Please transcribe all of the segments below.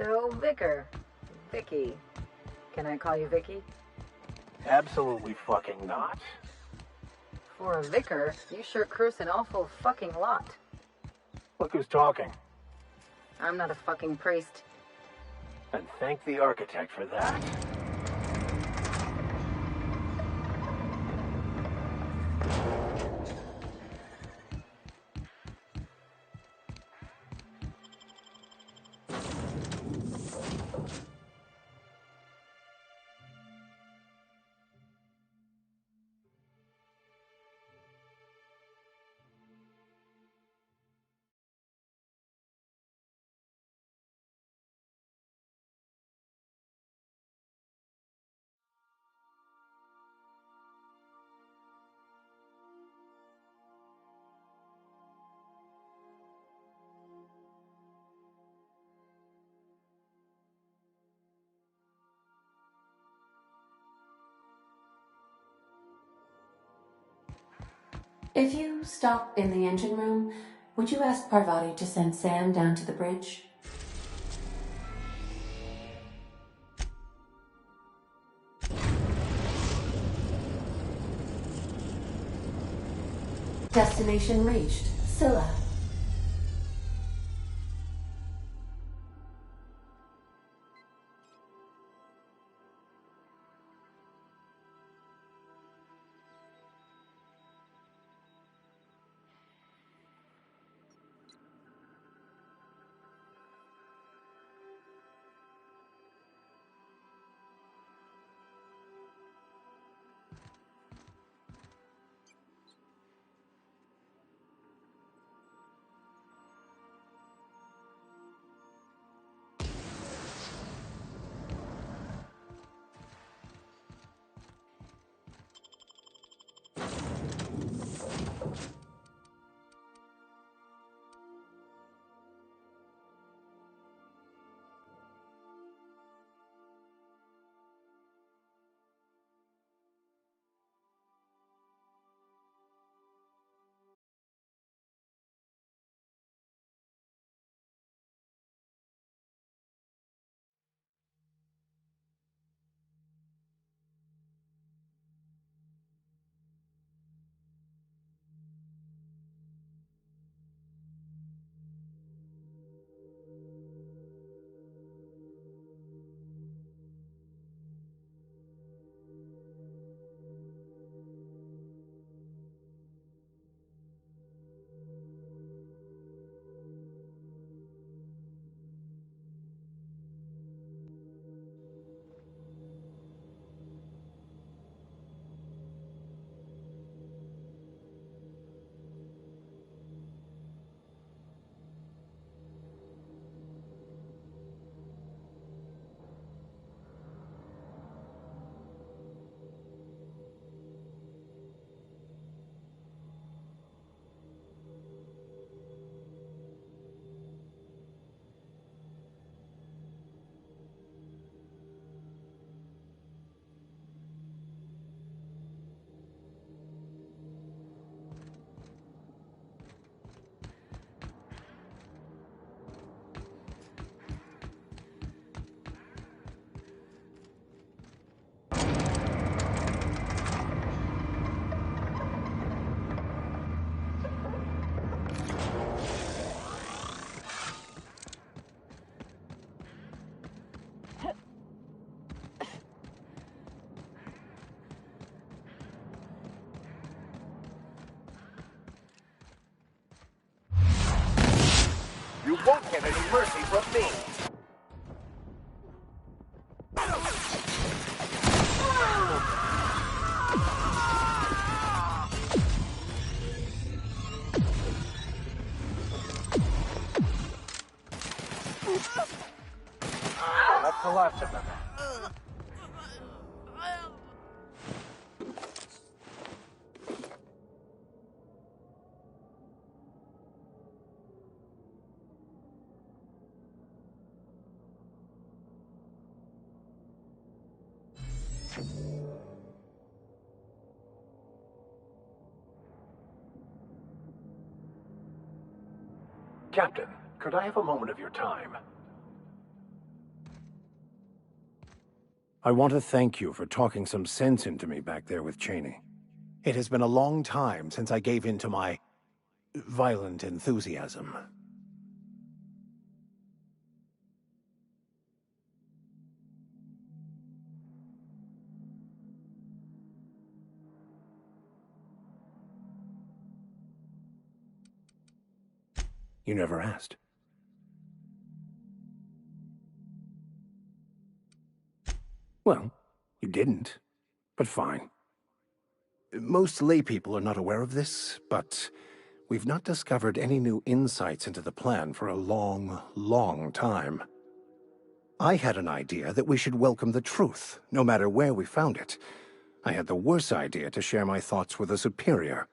So, Vicar. Vicky. Can I call you Vicky? Absolutely fucking not. For a vicar, you sure curse an awful fucking lot. Look who's talking. I'm not a fucking priest. And thank the architect for that. If you stop in the engine room, would you ask Parvati to send Sam down to the bridge? Destination reached. Scylla. You won't get any mercy from me. That's the last of them. Captain, could I have a moment of your time? I want to thank you for talking some sense into me back there with Cheney. It has been a long time since I gave in to my violent enthusiasm. You never asked. Well, you didn't, but fine. Most laypeople are not aware of this, but we've not discovered any new insights into the plan for a long, long time. I had an idea that we should welcome the truth, no matter where we found it. I had the worse idea to share my thoughts with a superior.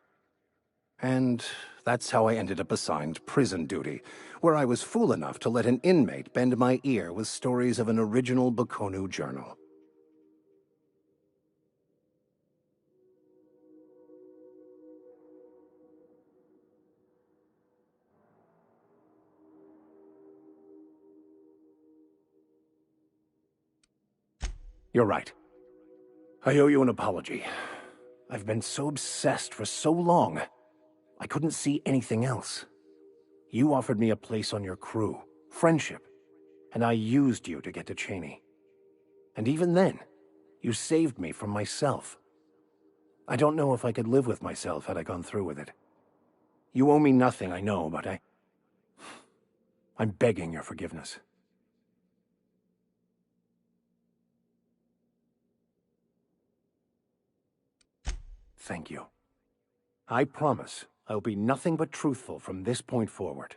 And that's how I ended up assigned prison duty, where I was fool enough to let an inmate bend my ear with stories of an original Baconu journal. You're right. I owe you an apology. I've been so obsessed for so long, I couldn't see anything else. You offered me a place on your crew, friendship, and I used you to get to Cheney. And even then, you saved me from myself. I don't know if I could live with myself had I gone through with it. You owe me nothing, I know, but I'm begging your forgiveness. Thank you. I promise I'll be nothing but truthful from this point forward.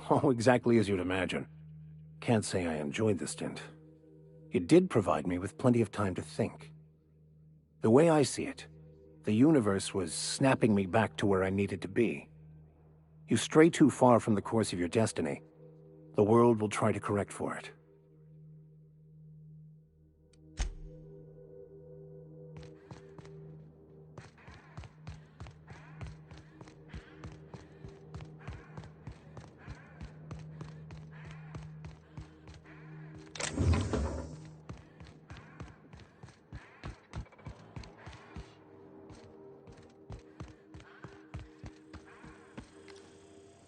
Oh, exactly as you'd imagine. Can't say I enjoyed the stint. It did provide me with plenty of time to think. The way I see it, the universe was snapping me back to where I needed to be. You stray too far from the course of your destiny, the world will try to correct for it.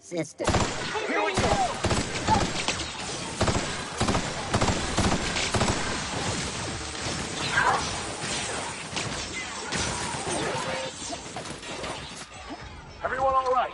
Sister. Here we go! Everyone all right?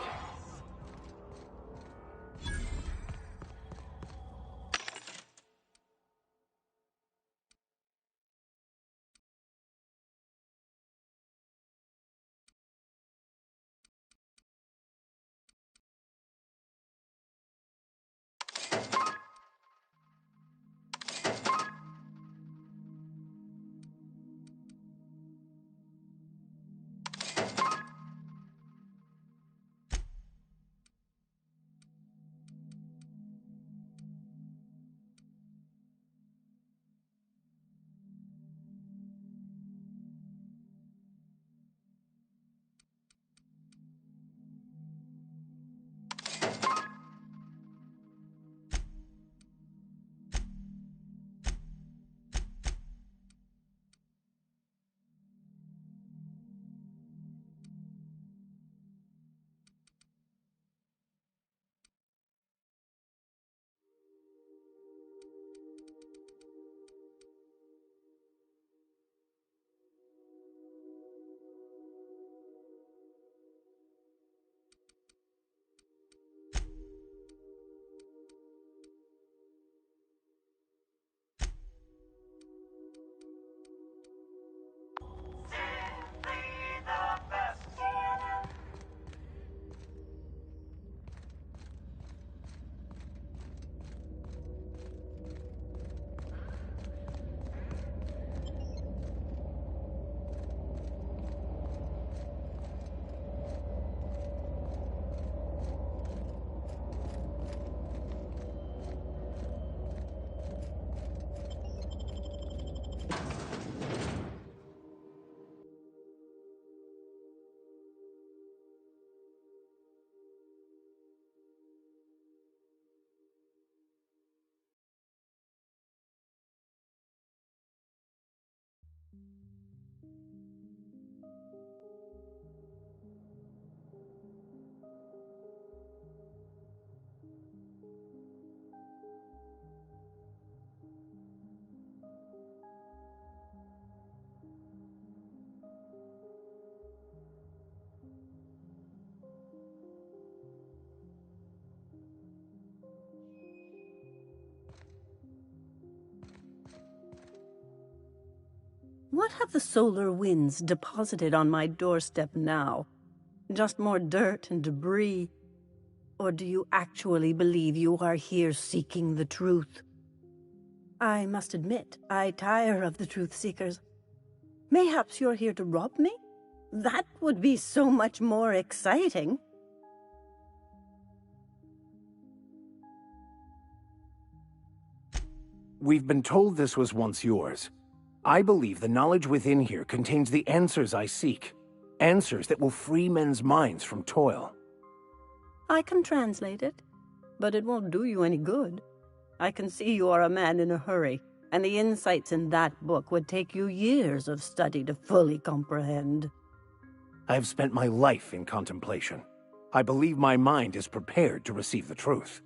What have the solar winds deposited on my doorstep now? Just more dirt and debris? Or do you actually believe you are here seeking the truth? I must admit, I tire of the truth seekers. Mayhaps you're here to rob me? That would be so much more exciting. We've been told this was once yours. I believe the knowledge within here contains the answers I seek. Answers that will free men's minds from toil. I can translate it, but it won't do you any good. I can see you are a man in a hurry, and the insights in that book would take you years of study to fully comprehend. I have spent my life in contemplation. I believe my mind is prepared to receive the truth.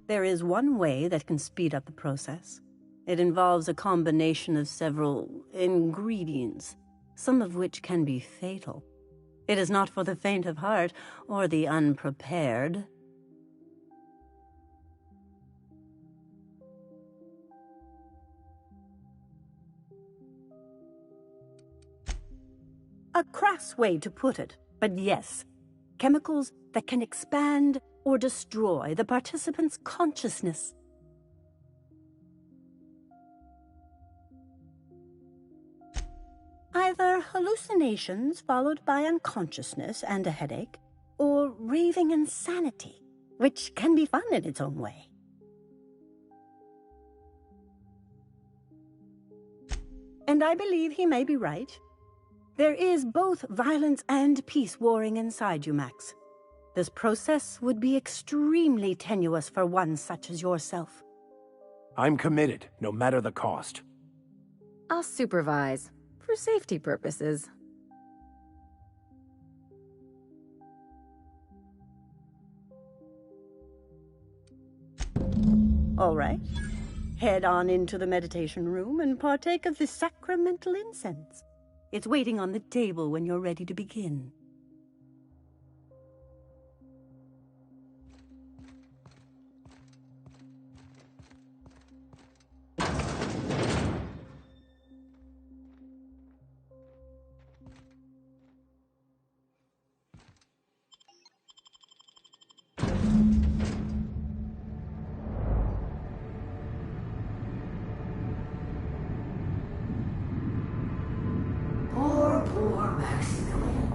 There is one way that can speed up the process. It involves a combination of several ingredients, some of which can be fatal. It is not for the faint of heart or the unprepared. A crass way to put it, but yes, chemicals that can expand or destroy the participant's consciousness. Either hallucinations followed by unconsciousness and a headache, or raving insanity, which can be fun in its own way. And I believe he may be right. There is both violence and peace warring inside you, Max. This process would be extremely tenuous for one such as yourself. I'm committed, no matter the cost. I'll supervise, for safety purposes. All right. Head on into the meditation room and partake of the sacramental incense. It's waiting on the table when you're ready to begin. Poor Maximilian.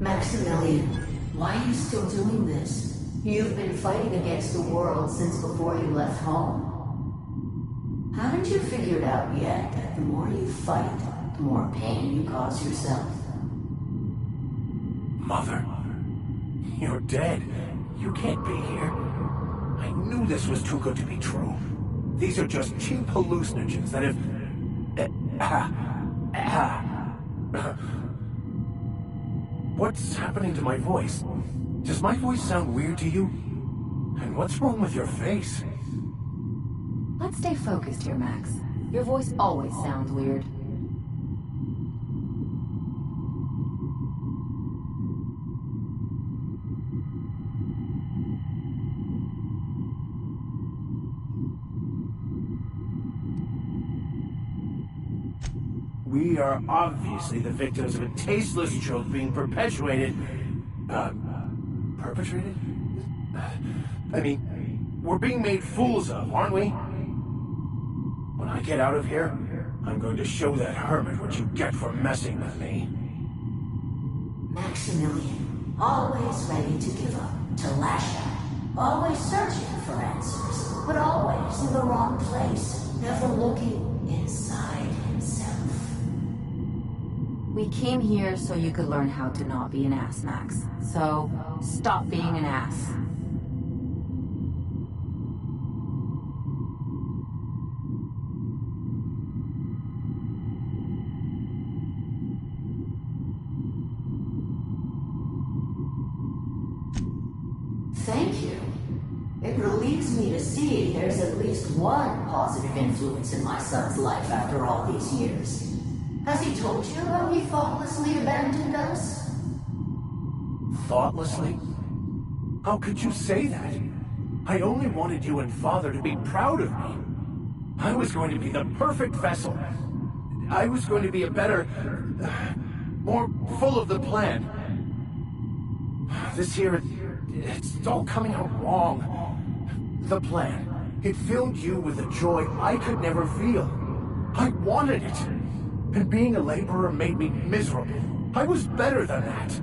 Maximilian, why are you still doing this? You've been fighting against the world since before you left home. Haven't you figured out yet that the more you fight, the more pain you cause yourself? Mother, you're dead. You can't be here. I knew this was too good to be true. These are just cheap hallucinogens that have... What's happening to my voice? Does my voice sound weird to you? And what's wrong with your face? Let's stay focused here, Max. Your voice always sounds weird. We are obviously the victims of a tasteless joke being perpetuated. Perpetrated? I mean, we're being made fools of, aren't we? When I get out of here, I'm going to show that hermit what you get for messing with me. Maximilian, always ready to give up, to lash out, always searching for answers, but always in the wrong place, never looking inside himself. We came here so you could learn how to not be an ass, Max. So, stop being an ass. Thank you. It relieves me to see there's at least one positive influence in my son's life after all these years. Has he told you how he thoughtlessly abandoned us? Thoughtlessly? How could you say that? I only wanted you and Father to be proud of me. I was going to be the perfect vessel. I was going to be a better... more full of the plan. This here, it's all coming out wrong. The plan. It filled you with a joy I could never feel. I wanted it. And being a laborer made me miserable. I was better than that.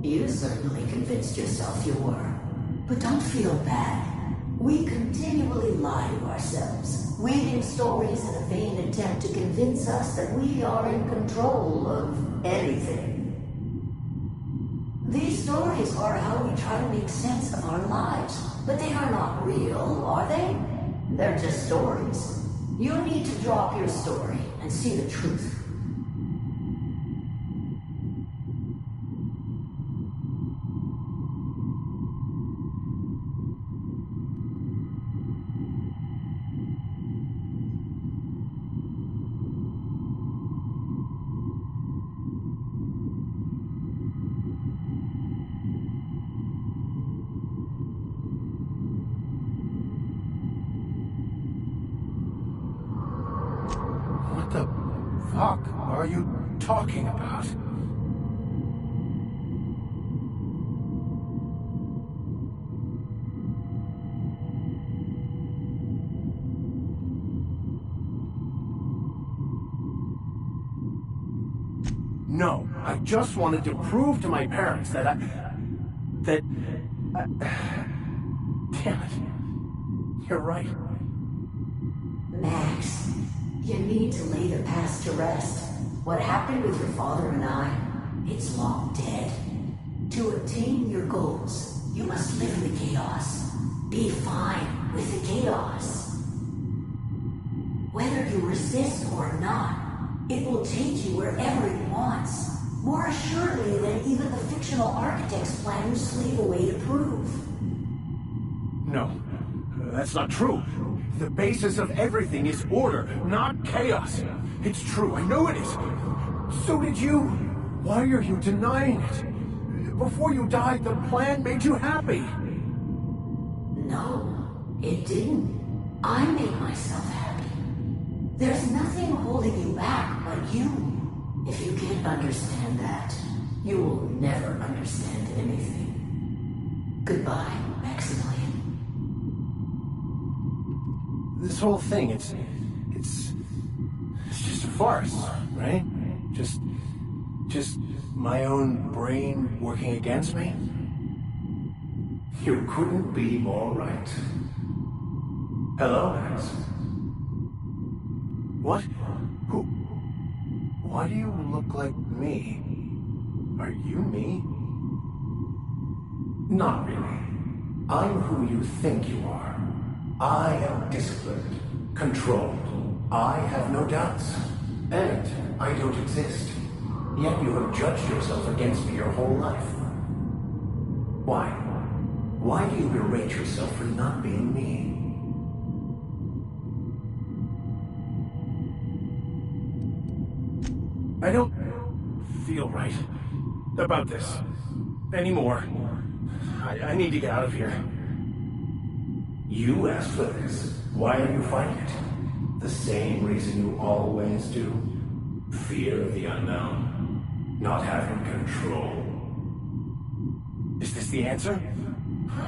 You certainly convinced yourself you were. But don't feel bad. We continually lie to ourselves, weaving stories in a vain attempt to convince us that we are in control of anything. These stories are how we try to make sense of our lives, but they are not real, are they? They're just stories. You need to drop your story and see the truth. What the fuck are you talking about? No, I just wanted to prove to my parents that damn it. You're right. Max, you need to lay the past to rest. What happened with your father and I, it's long dead. To attain your goals, you must live in the chaos. Be fine with the chaos. Whether you resist or not, it will take you wherever it wants. More assuredly than even the fictional architect's plan you slave away to prove. No, that's not true. The basis of everything is order, not chaos. It's true, I know it is. So did you. Why are you denying it? Before you died, the plan made you happy. No, it didn't. I made myself happy. There's nothing holding you back but you. If you can't understand that, you will never understand anything. Goodbye, Maximilian. This whole thing, it's just a farce, right? Just my own brain working against me? You couldn't be more right. Hello, Max. What? Who? Why do you look like me? Are you me? Not really. I'm who you think you are. I am disciplined, controlled. I have no doubts. And I don't exist. Yet you have judged yourself against me your whole life. Why? Why do you berate yourself for not being me? I don't feel right about this anymore. I need to get out of here. You asked for this. Why are you fighting it? The same reason you always do. Fear of the unknown. Not having control. Is this the answer?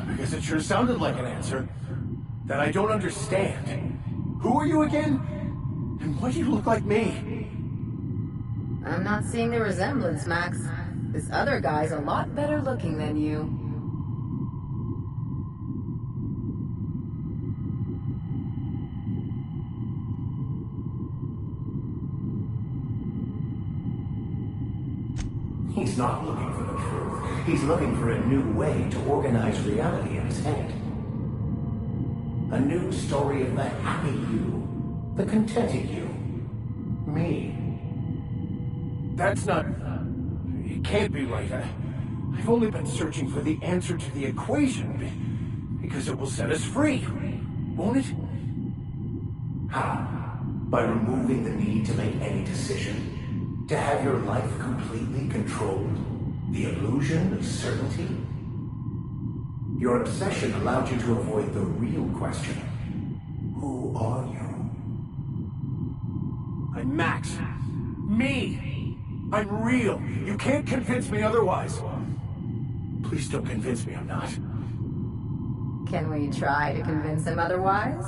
Because it sure sounded like an answer that I don't understand. Who are you again? And why do you look like me? I'm not seeing the resemblance, Max. This other guy's a lot better looking than you. He's not looking for the truth. He's looking for a new way to organize reality in his head. A new story of the happy you, the contented you. Me. That's not... It can't be right. I've only been searching for the answer to the equation, because it will set us free, won't it? How? By removing the need to make any decision? To have your life completely controlled? The illusion of certainty? Your obsession allowed you to avoid the real question. Who are you? I'm Max. Me! I'm real. You can't convince me otherwise. Please don't convince me I'm not. Can we try to convince him otherwise?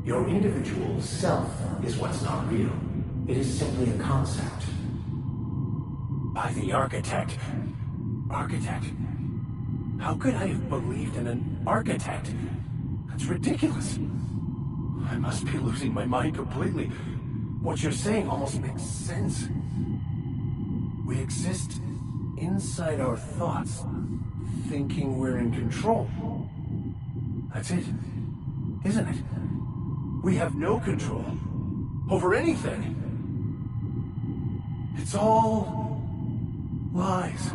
Your individual self is what's not real. It is simply a concept. By the architect. Architect? How could I have believed in an architect? That's ridiculous. I must be losing my mind completely. What you're saying almost makes sense. We exist inside our thoughts, thinking we're in control. That's it, isn't it? We have no control over anything. It's all lies.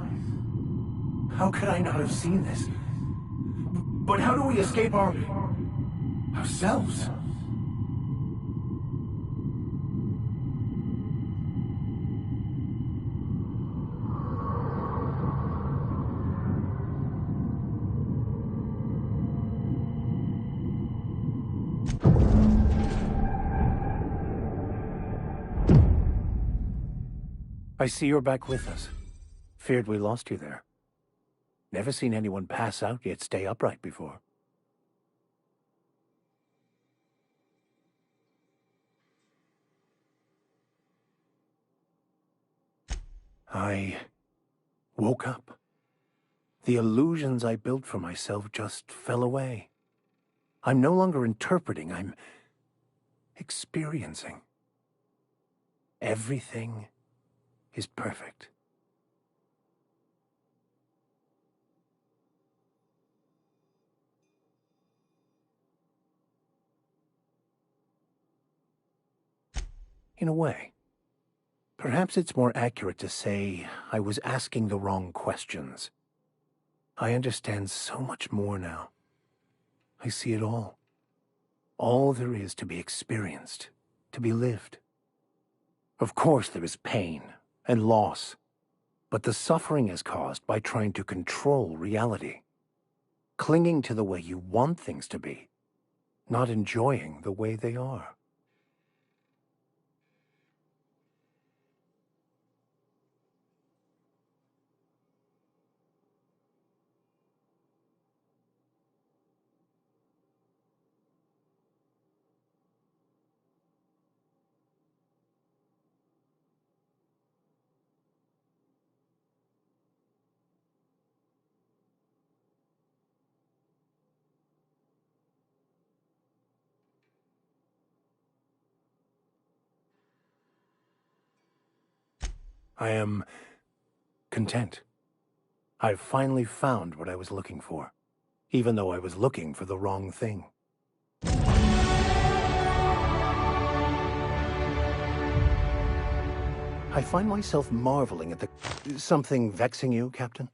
How could I not have seen this? But how do we escape ourselves? I see you're back with us. Feared we lost you there. Never seen anyone pass out yet stay upright before. I woke up. The illusions I built for myself just fell away. I'm no longer interpreting, I'm experiencing. Everything is perfect. In a way. Perhaps it's more accurate to say I was asking the wrong questions. I understand so much more now. I see it all. All there is to be experienced, to be lived. Of course there is pain and loss, but the suffering is caused by trying to control reality, clinging to the way you want things to be, not enjoying the way they are. I am content. I've finally found what I was looking for, even though I was looking for the wrong thing. I find myself marveling at the... Something vexing you, Captain?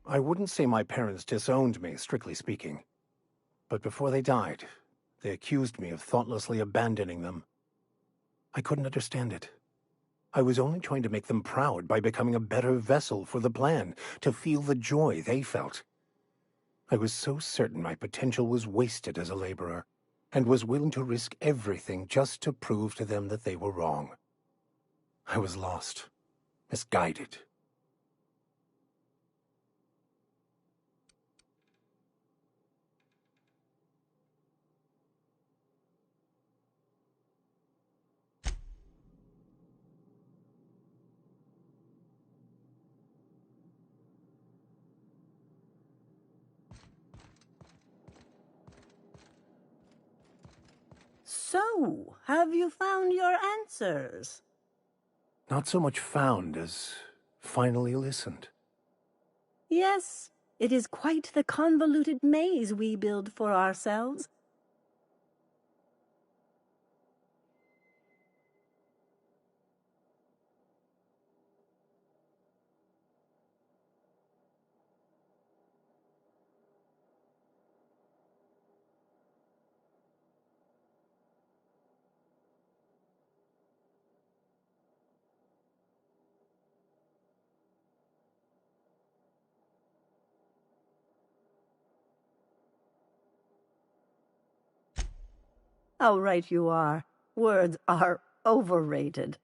I wouldn't say my parents disowned me, strictly speaking. But before they died, they accused me of thoughtlessly abandoning them. I couldn't understand it. I was only trying to make them proud by becoming a better vessel for the plan, to feel the joy they felt. I was so certain my potential was wasted as a laborer, and was willing to risk everything just to prove to them that they were wrong. I was lost, misguided, So, have you found your answers? Not so much found as finally listened. Yes, it is quite the convoluted maze we build for ourselves. How right you are. Words are overrated.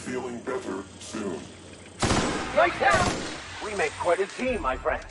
feeling better soon. Nice down! We make quite a team, my friend.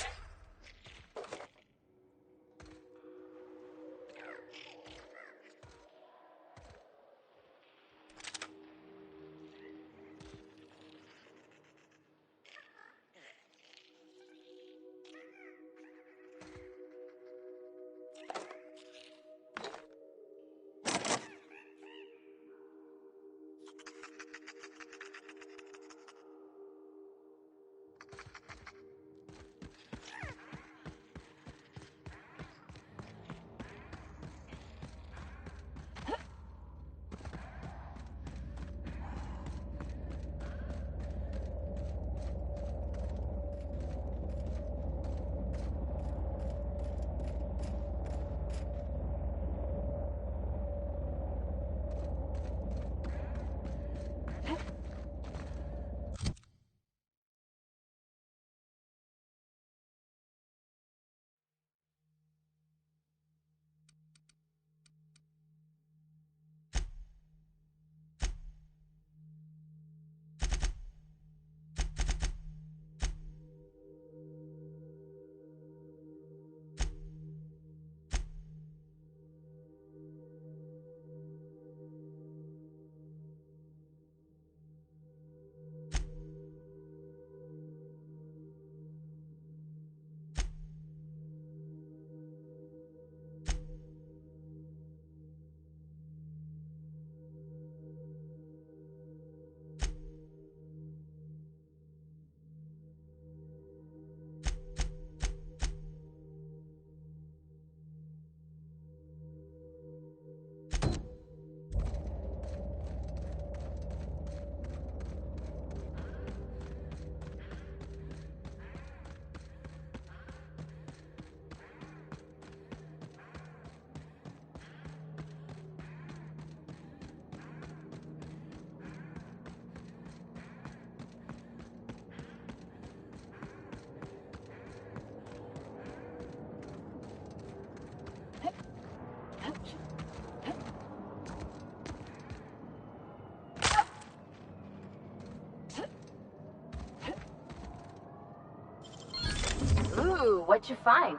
Ooh, what'd you find?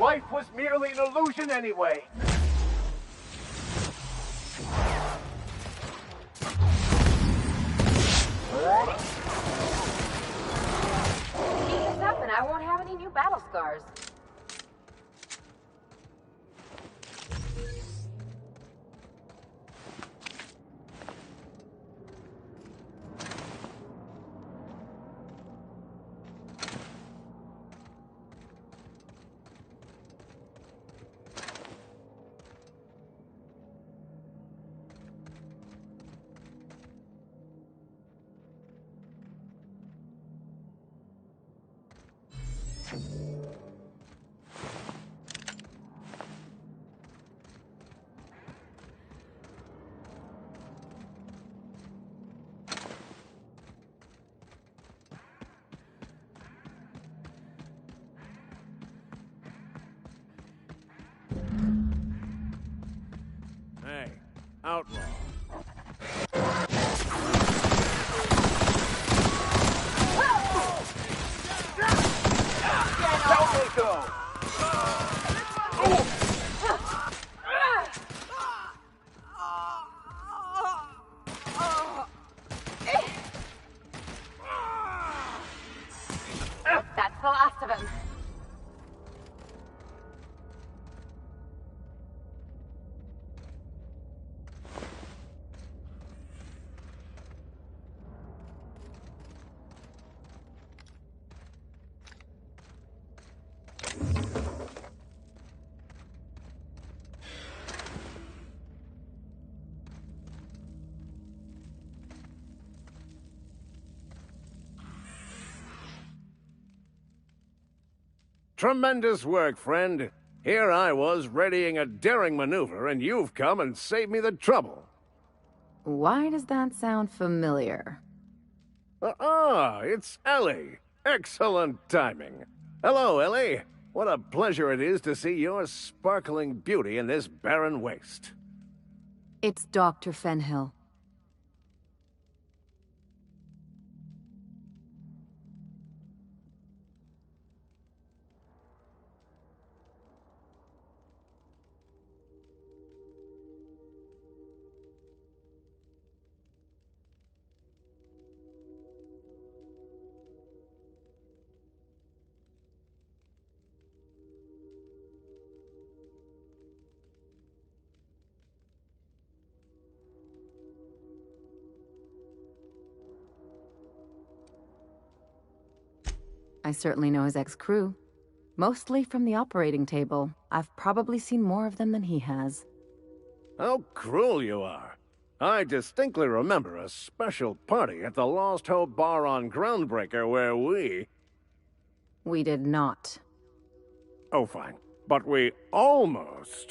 Life was merely an illusion anyway. Keep this up and I won't have any new battle scars. Hey, outlaw. Down they go! That's the last of him. Tremendous work, friend. Here I was readying a daring maneuver, and you've come and saved me the trouble. Why does that sound familiar? It's Ellie. Excellent timing. Hello, Ellie. What a pleasure it is to see your sparkling beauty in this barren waste. It's Dr. Fenhill. I certainly know his ex-crew. Mostly from the operating table. I've probably seen more of them than he has. How cruel you are. I distinctly remember a special party at the Lost Hope Bar on Groundbreaker where We did not. Oh, fine. But we almost...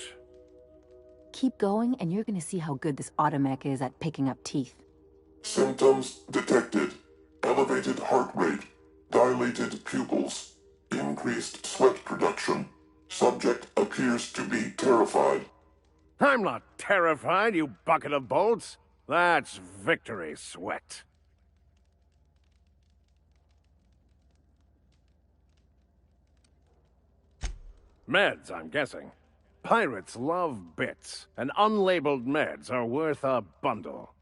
Keep going, and you're gonna see how good this automech is at picking up teeth. Symptoms detected. Elevated heart rate. Dilated pupils. Increased sweat production. Subject appears to be terrified. I'm not terrified, you bucket of bolts. That's victory sweat. Meds, I'm guessing. Pirates love bits, and unlabeled meds are worth a bundle.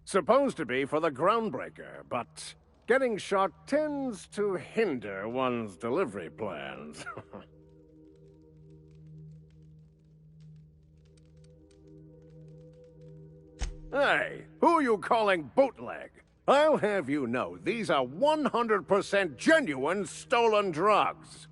Supposed to be for the Groundbreaker, but getting shot tends to hinder one's delivery plans. Hey, who you calling bootleg? I'll have you know these are 100% genuine stolen drugs.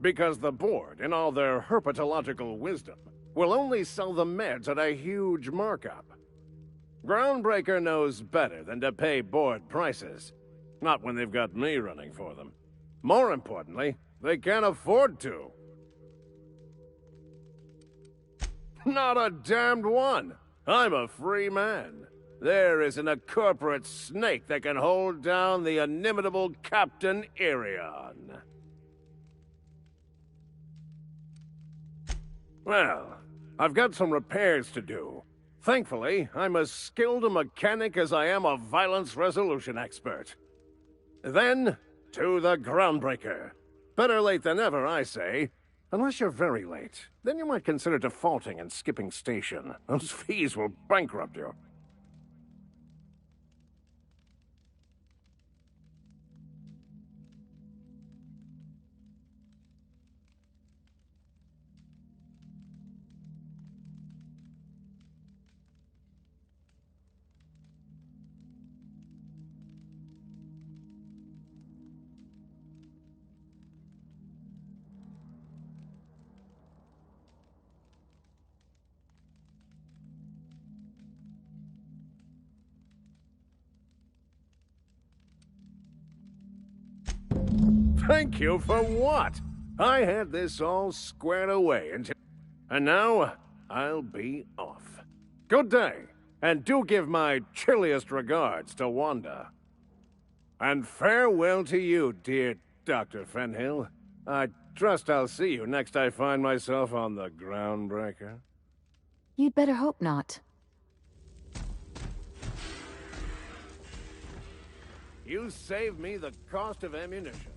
Because the board, in all their herpetological wisdom, will only sell the meds at a huge markup. Groundbreaker knows better than to pay board prices. Not when they've got me running for them. More importantly, they can't afford to. Not a damned one. I'm a free man. There isn't a corporate snake that can hold down the inimitable Captain Irion. Well, I've got some repairs to do. Thankfully, I'm as skilled a mechanic as I am a violence resolution expert. Then, to the Groundbreaker. Better late than never, I say. Unless you're very late. Then you might consider defaulting and skipping station. Those fees will bankrupt you. Thank you for what? I had this all squared away until... And now, I'll be off. Good day, and do give my chilliest regards to Wanda. And farewell to you, dear Dr. Fenhill. I trust I'll see you next I find myself on the Groundbreaker. You'd better hope not. You saved me the cost of ammunition.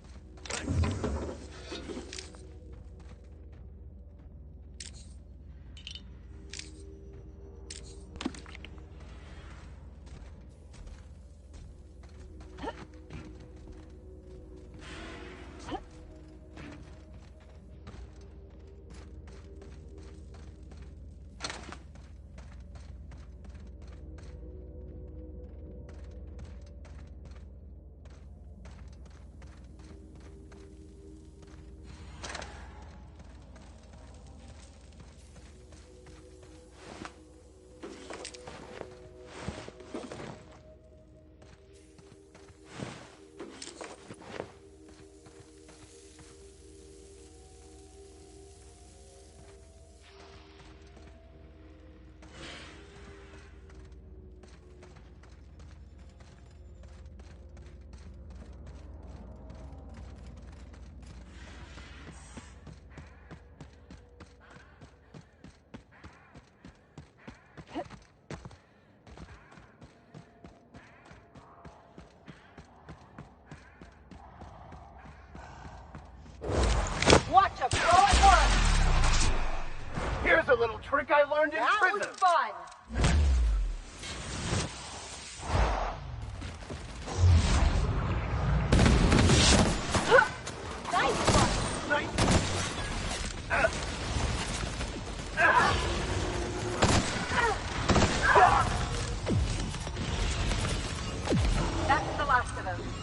Watch a pro at once! Here's a little trick I learned in That prison. was fun! Nice one! Nice. That's the last of them.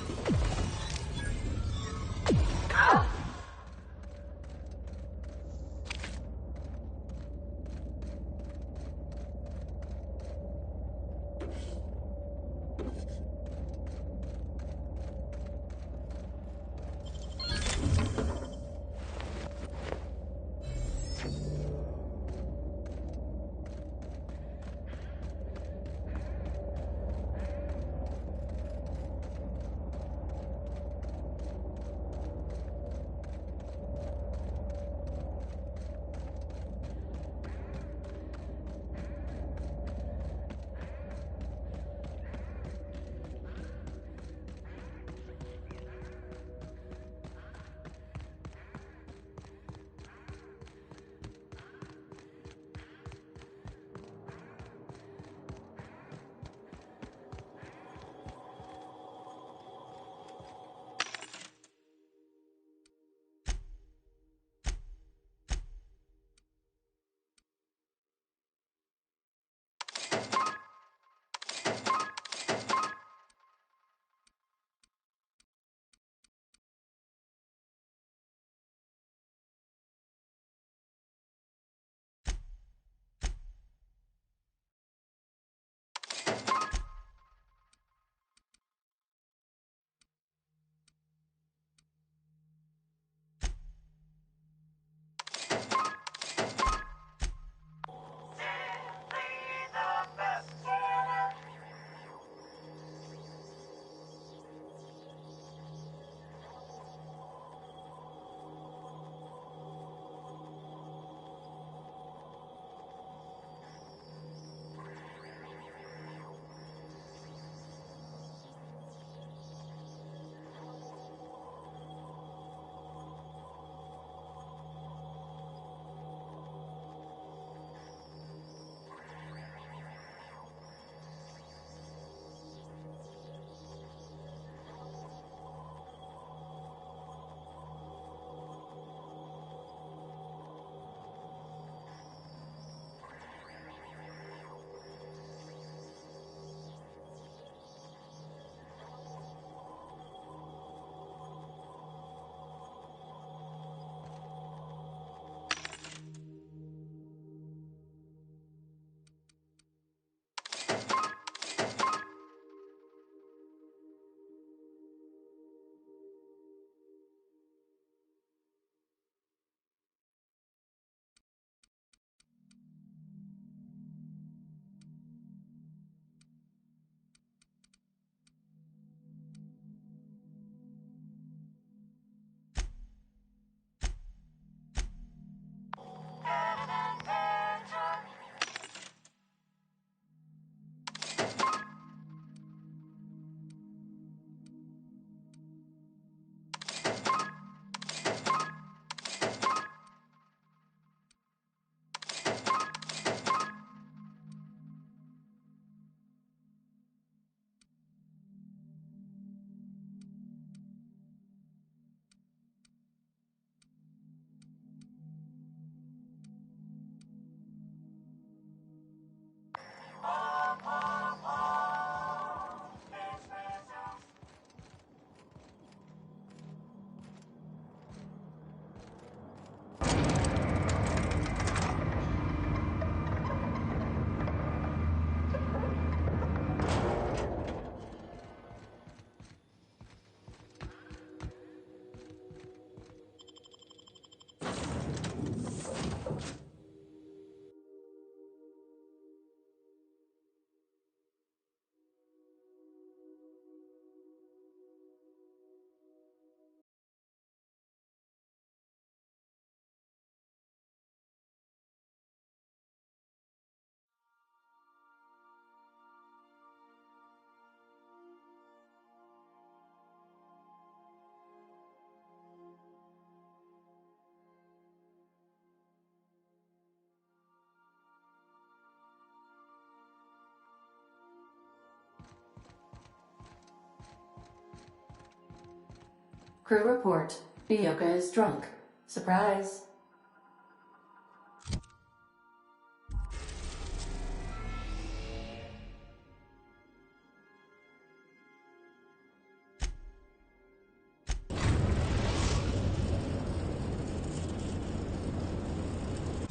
Crew report. Bioka is drunk. Surprise.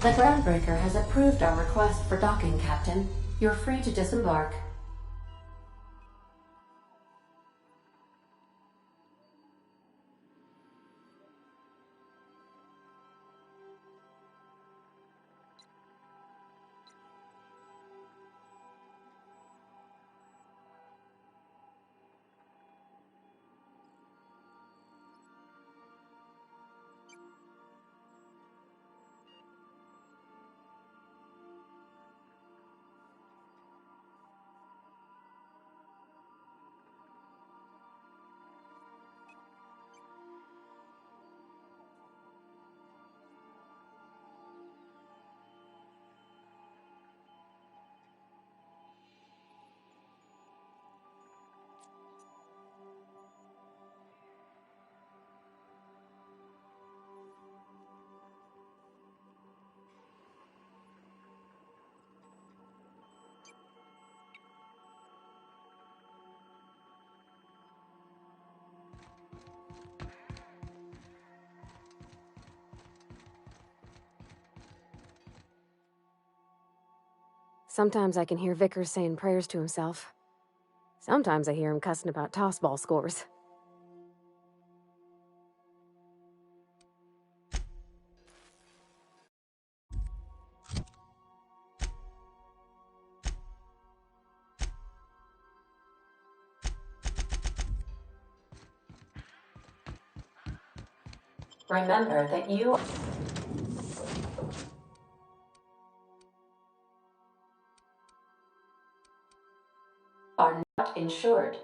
The Groundbreaker has approved our request for docking, Captain. You're free to disembark. Sometimes I can hear Vickers saying prayers to himself. Sometimes I hear him cussing about tossball scores. Remember that you are not insured.